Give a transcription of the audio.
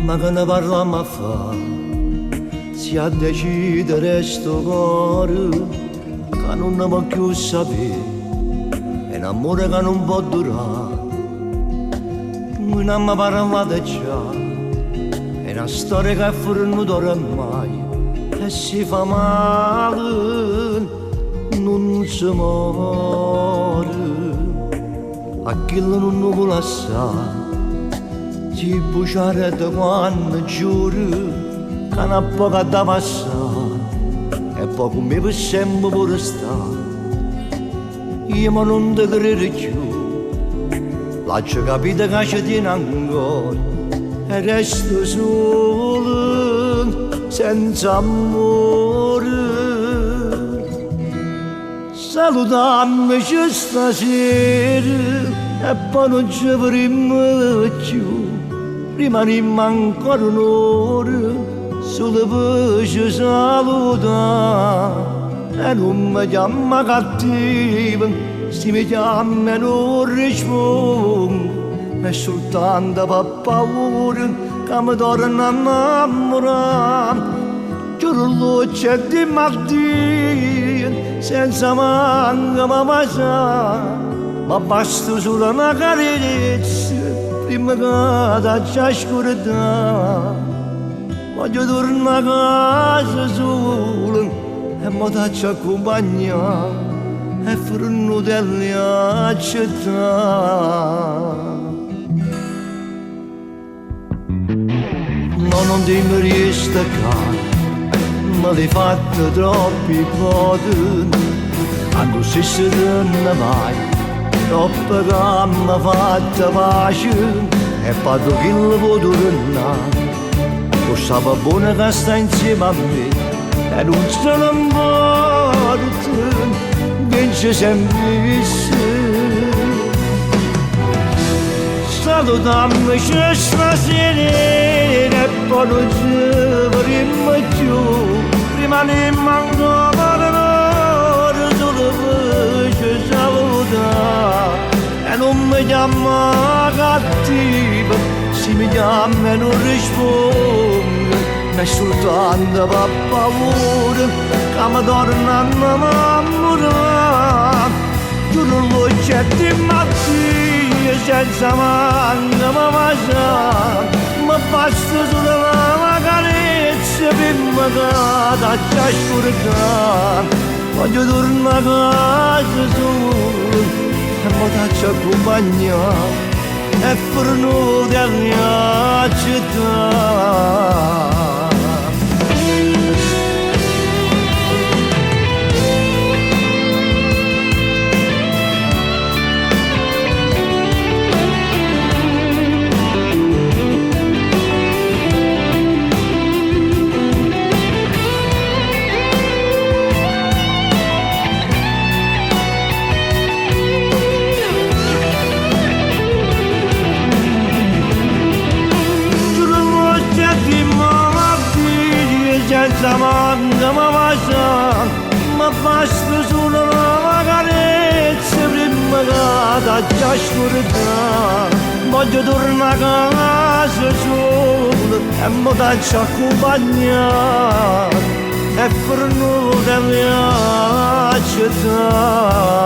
Ma che ne parliamo a fa, si a decidere sto cuore, che non ne può più sapere, è un amore che non può durare. Non mi parlate già, è una storia che fuori non dura mai, e si fa male, non si muore. A chi non vuole assare, ci bruciare da quando giuro che non ha poco da passare e poi come per sempre può stare. Io ma non ti credo più, l'ho capito che ci tiene ancora e resto solo senza amore. Salutiamoci stasera e poi non ci vedremo più. Rimaniamo ancora un'ora sulle voci salutare e non mi chiama cattiva, se mi chiama non rispondo, è soltanto per paura che mi torna a innamorare. Giuro c'è di mattina senza manca ma passare, ma basta solo una carezza prima che da già scurità. Voglio tornare a casa sola e mi faccio accompagnare e frunno delle città. No, non ti mi ristaccare, me l'hai fatto troppi cose, quando si ne vai. Troppo che mi ha fatto pace e poi chi lo può tornare. Lo sapeva buono che sta insieme a me e non se ne importa che ci sempre visto. Salutiamoci stasera e poi non ci vedremo più. Rimaniamo ancora un'ora sulle voci salutare e non mi chiama cattiva, se mi chiama e non risponde, è soltanto per paura che mi torna a innamorare. Giuro lo c'è di mattina senza manca ma mangiare, ma basta solo una carezza prima che da già scurità. Voglio tornare a casa solo e mi faccio accompagnare e frunno della città. Senza manca ma basta, ma basta solo una carezza prima che da già scurità. Voglio tornare a casa solo e mi faccio accompagnare e frunno della città.